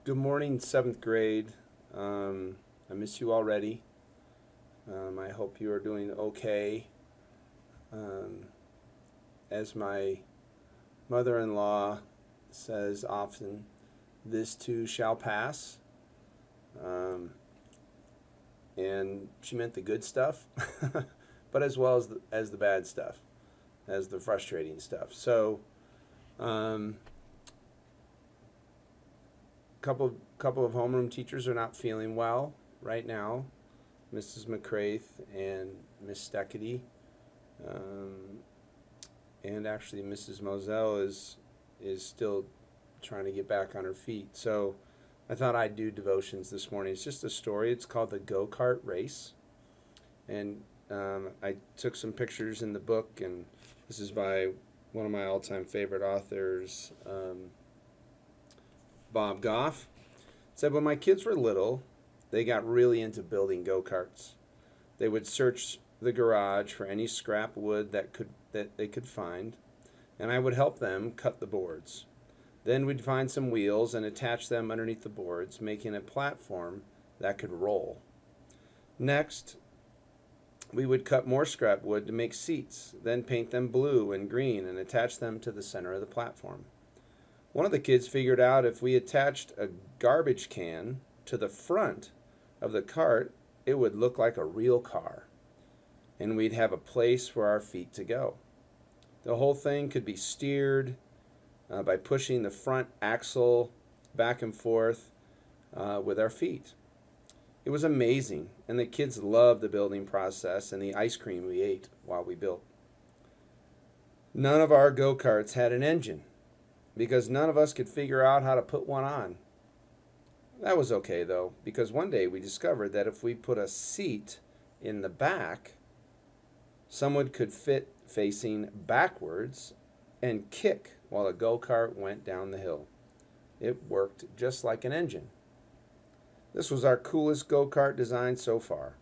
Good morning, seventh grade. I miss you already. I hope you are doing okay. Um, as my mother in law says often, this too shall pass. Um, and she meant the good stuff, but as well as the bad stuff, as the frustrating stuff. So, um, couple of homeroom teachers are not feeling well right now. Mrs. McCraith and Miss Steckety, um, and actually Mrs. Moselle is still trying to get back on her feet. So I thought I'd do devotions this morning. It's just a story. It's called the Go-Kart Race, and I took some pictures in the book, and this is by one of my all-time favorite authors, Bob Goff. It said, when my kids were little, they got really into building go-karts. They would search the garage for any scrap wood that they could find, and I would help them cut the boards. Then we'd find some wheels and attach them underneath the boards, making a platform that could roll. Next, we would cut more scrap wood to make seats, then paint them blue and green and attach them to the center of the platform. One of the kids figured out if we attached a garbage can to the front of the cart, it would look like a real car, and we'd have a place for our feet to go. The whole thing could be steered by pushing the front axle back and forth with our feet. It was amazing, and the kids loved the building process and the ice cream we ate while we built. None of our go-karts had an engine because none of us could figure out how to put one on. That was okay though, because one day we discovered that if we put a seat in the back, someone could fit facing backwards and kick while a go-kart went down the hill. It worked just like an engine. This was our coolest go-kart design so far,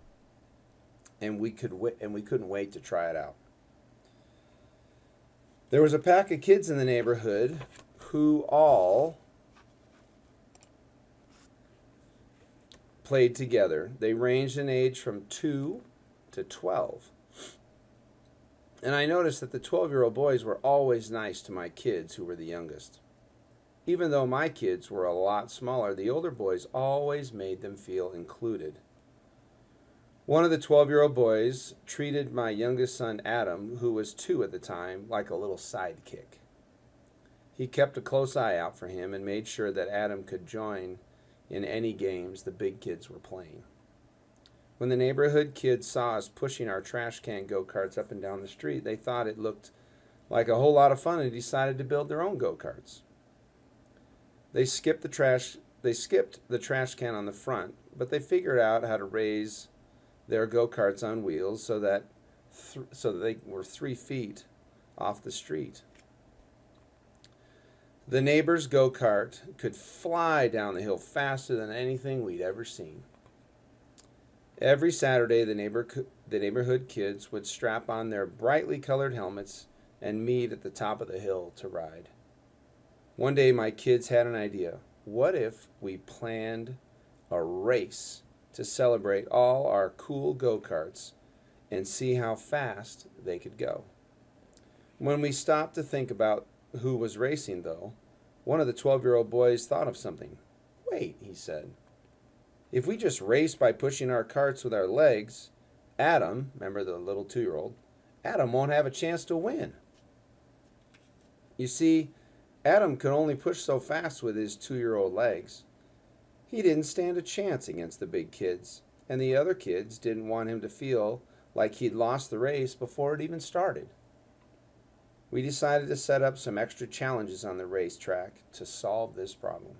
and we couldn't wait to try it out. There was a pack of kids in the neighborhood who all played together. They ranged in age from 2 to 12. And I noticed that the 12-year-old boys were always nice to my kids who were the youngest. Even though my kids were a lot smaller, the older boys always made them feel included. One of the 12-year-old boys treated my youngest son, Adam, who was 2 at the time, like a little sidekick. He kept a close eye out for him and made sure that Adam could join in any games the big kids were playing. When the neighborhood kids saw us pushing our trash can go-karts up and down the street, they thought it looked like a whole lot of fun and decided to build their own go-karts. They skipped the trash can on the front, but they figured out how to raise their go-karts on wheels so that they were 3 feet off the street. The neighbor's go-kart could fly down the hill faster than anything we'd ever seen. Every Saturday, the neighborhood kids would strap on their brightly colored helmets and meet at the top of the hill to ride. One day, my kids had an idea. What if we planned a race to celebrate all our cool go-karts and see how fast they could go? When we stopped to think about who was racing, though, one of the 12-year-old boys thought of something. Wait, he said. If we just race by pushing our carts with our legs, Adam, remember the little 2-year-old, Adam won't have a chance to win. You see, Adam could only push so fast with his 2-year-old legs. He didn't stand a chance against the big kids, and the other kids didn't want him to feel like he'd lost the race before it even started. We decided to set up some extra challenges on the racetrack to solve this problem.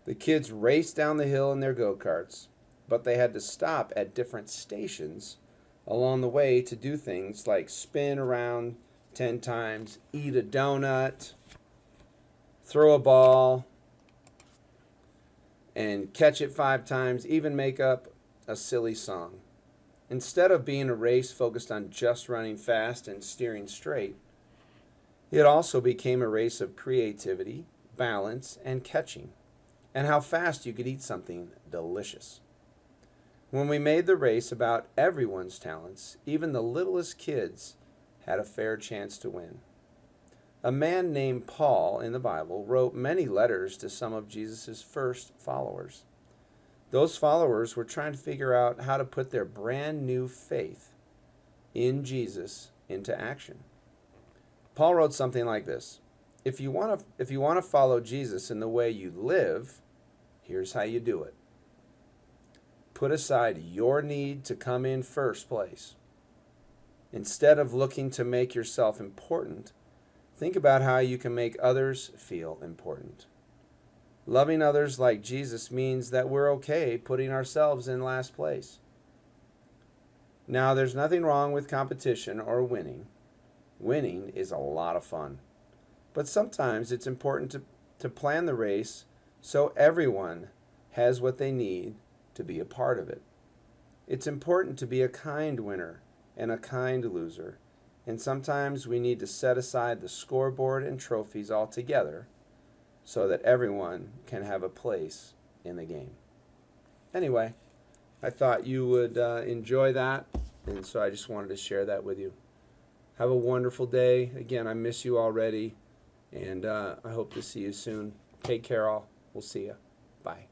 The kids raced down the hill in their go-karts, but they had to stop at different stations along the way to do things like spin around 10 times, eat a donut, throw a ball, and catch it 5 times, even make up a silly song. Instead of being a race focused on just running fast and steering straight, it also became a race of creativity, balance, and catching. and how fast you could eat something delicious. When we made the race about everyone's talents, even the littlest kids had a fair chance to win. A man named Paul in the Bible wrote many letters to some of Jesus' first followers. Those followers were trying to figure out how to put their brand new faith in Jesus into action. Paul wrote something like this: If you want to follow Jesus in the way you live, here's how you do it. Put aside your need to come in first place. Instead of looking to make yourself important, think about how you can make others feel important. Loving others like Jesus means that we're okay putting ourselves in last place. Now, there's nothing wrong with competition or winning. Winning is a lot of fun. But sometimes it's important to plan the race so everyone has what they need to be a part of it. It's important to be a kind winner and a kind loser. And sometimes we need to set aside the scoreboard and trophies altogether so that everyone can have a place in the game. Anyway, I thought you would enjoy that, and so I just wanted to share that with you. Have a wonderful day. Again, I miss you already, and I hope to see you soon. Take care, all. We'll see you. Bye.